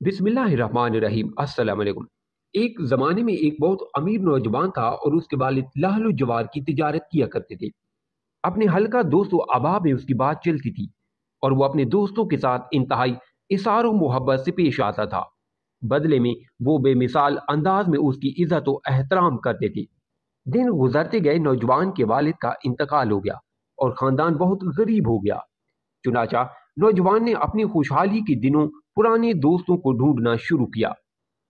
बिस्मिल्लाहिर्रहमानिर्रहीम। अस्सलाम वालेकुम। एक ज़माने में एक बहुत अमीर नौजवान था और उसके वालिद लाहलो जवार की तिजारत किया करते थे। अपने हल्का दोस्त व अहबाब में उसकी बात चलती थी और वो अपने दोस्तों के साथ इंतहाई इसार व मोहब्बत से पेश आता था। बदले में वो बेमिसाल अंदाज में उसकी इज्जत व एहतराम करते थे। दिन गुजरते गए, नौजवान के वालिद का इंतकाल हो गया और ख़ानदान बहुत गरीब हो गया। चुनाचा नौजवान ने अपनी खुशहाली के दिनों पुराने दोस्तों को ढूंढना शुरू किया।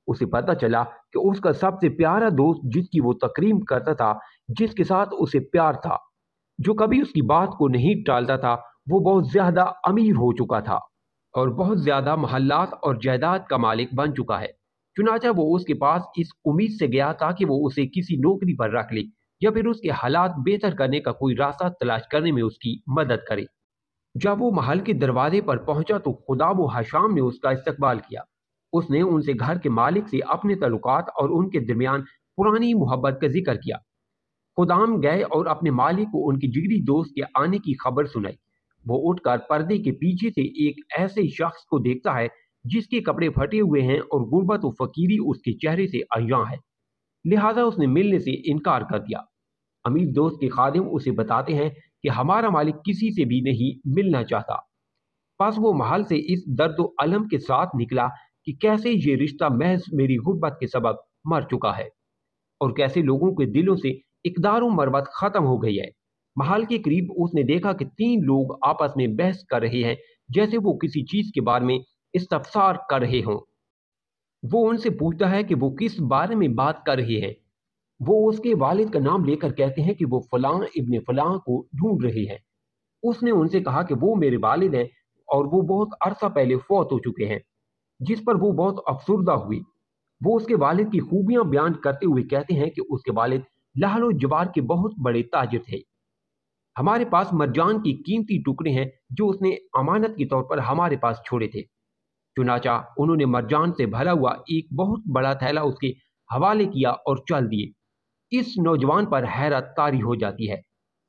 उसे पता चला कि उसका सबसे प्यारा दोस्त, जिसकी वो तकरीम करता था, जिसके साथ उसे प्यार था, जो कभी उसकी बात को नहीं टालता था, वो बहुत ज्यादा अमीर हो चुका था और बहुत ज्यादा महल्लात और जायदाद का मालिक बन चुका है। चुनाचा वो उसके पास इस उम्मीद से गया था कि वो उसे किसी नौकरी पर रख ले या फिर उसके हालात बेहतर करने का कोई रास्ता तलाश करने में उसकी मदद करे। जब वो महल के दरवाजे पर पहुंचा तो खुदा व हशाम ने उसका इस्तकबाल किया। उसने उनसे घर के मालिक से अपने तल्लुकात और उनके दरमियान पुरानी मोहब्बत का जिक्र किया। खुदाम गए और अपने मालिक को उनके जिगरी दोस्त के आने की खबर सुनाई। वो उठकर पर्दे के पीछे से एक ऐसे शख्स को देखता है जिसके कपड़े फटे हुए हैं और गुर्बत व फकीरी उसके चेहरे से अय्यां है। लिहाजा उसने मिलने से इनकार कर दिया। अमीर दोस्त के खादिम उसे बताते हैं कि हमारा मालिक किसी से भी नहीं मिलना चाहता। बस वो महल से इस दर्द अलम के साथ निकला कि कैसे ये रिश्ता महज मेरी गुर्बत के सबब मर चुका है और कैसे लोगों के दिलों से इकदार मरवत खत्म हो गई है। महल के करीब उसने देखा कि तीन लोग आपस में बहस कर रहे हैं, जैसे वो किसी चीज के बारे में इस्तफसार कर रहे हों। वो उनसे पूछता है कि वो किस बारे में बात कर रहे हैं। वो उसके वालिद का नाम लेकर कहते हैं कि वो फलां इब्ने फलां को ढूंढ रहे हैं। उसने उनसे कहा कि वो मेरे वालिद हैं और वो बहुत अरसा पहले फौत हो चुके हैं, जिस पर वो बहुत अफसुर्दा हुई। वो उसके वालिद की खूबियां बयान करते हुए कहते हैं कि उसके वालिद लाहलो जवार के बहुत बड़े ताजिर थे। हमारे पास मरजान की कीमती टुकड़े हैं जो उसने अमानत के तौर पर हमारे पास छोड़े थे। चुनाचा उन्होंने मरजान से भरा हुआ एक बहुत बड़ा थैला उसके हवाले किया और चल दिए। इस नौजवान पर हैरत तारी हो जाती है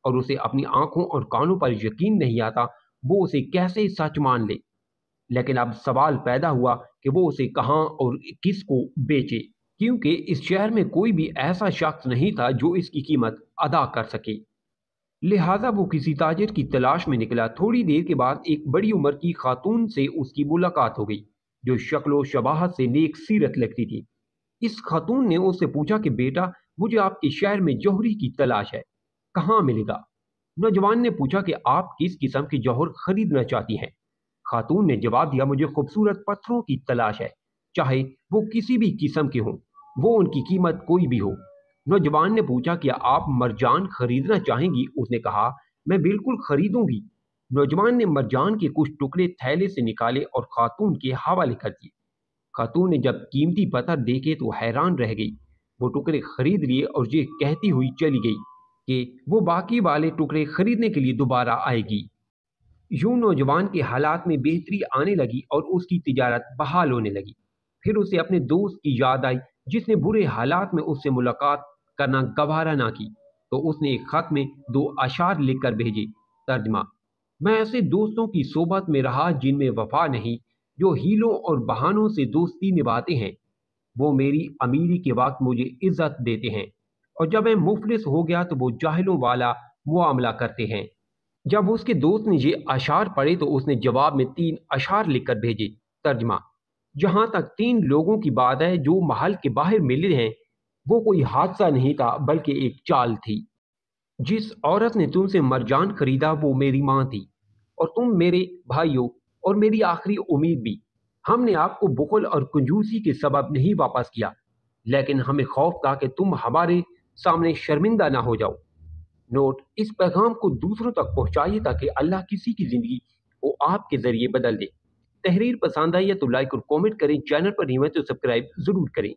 और उसे अपनी आंखों और कानों पर यकीन नहीं आता। वो उसे कैसे सच मान ले। लेकिन अब सवाल पैदा हुआ कि वो उसे कहाँ और किसको बेचे, क्योंकि इस शहर में कोई भी ऐसा शख्स नहीं था जो इसकी कीमत अदा कर सके। लिहाजा वो किसी ताजिर की तलाश में निकला। थोड़ी देर के बाद एक बड़ी उम्र की खातून से उसकी मुलाकात हो गई, जो शक्लो शबाहत से नेक सीरत लगती थी। इस खातून ने उससे पूछा कि बेटा, मुझे आपके शहर में जौहरी की तलाश है, कहाँ मिलेगा? नौजवान ने पूछा कि आप किस किस्म के जौहर खरीदना चाहती हैं। खातून ने जवाब दिया, मुझे खूबसूरत पत्थरों की तलाश है, चाहे वो किसी भी किस्म के हों, वो उनकी कीमत कोई भी हो। नौजवान ने पूछा, क्या आप मरजान खरीदना चाहेंगी? उसने कहा, मैं बिल्कुल खरीदूंगी। नौजवान ने मरजान के कुछ टुकड़े थैले से निकाले और खातून के हवाले कर दिए। खातून ने जब कीमती पत्थर देखे तो हैरान रह गई। वो टुकड़े खरीद लिए और ये कहती हुई चली गई कि वो बाकी वाले टुकड़े खरीदने के लिए दोबारा आएगी। यूं नौजवान के हालात में बेहतरी आने लगी और उसकी तिजारत बहाल होने लगी। फिर उसे अपने दोस्त की याद आई जिसने बुरे हालात में उससे मुलाकात करना गवारा ना की। तो उसने एक खत में दो अशार लिखकर भेजे। तर्जमा: मैं ऐसे दोस्तों की सोबत में रहा जिनमें वफा नहीं, जो हीलों और बहानों से दोस्ती निभाते हैं। वो मेरी अमीरी के वक्त मुझे इज्जत देते हैं और जब मैं मुफलिस हो गया तो वो जाहिलों वाला मुआमला करते हैं। जब उसके दोस्त ने ये अशार पढ़े तो उसने जवाब में तीन अशार लिखकर भेजे। तर्जमा: जहां तक तीन लोगों की बात है जो महल के बाहर मिले हैं, वो कोई हादसा नहीं था बल्कि एक चाल थी। जिस औरत ने तुमसे मरजान खरीदा वो मेरी माँ थी और तुम मेरे भाइयों और मेरी आखिरी उम्मीद भी। हमने आपको बुखल और कंजूसी के सबब नहीं वापस किया, लेकिन हमें खौफ था कि तुम हमारे सामने शर्मिंदा ना हो जाओ। नोट: इस पैगाम को दूसरों तक पहुंचाइए ताकि अल्लाह किसी की जिंदगी को आपके जरिए बदल दे। तहरीर पसंद आई है तो लाइक और कमेंट करें। चैनल पर नहीं है तो सब्सक्राइब जरूर करें।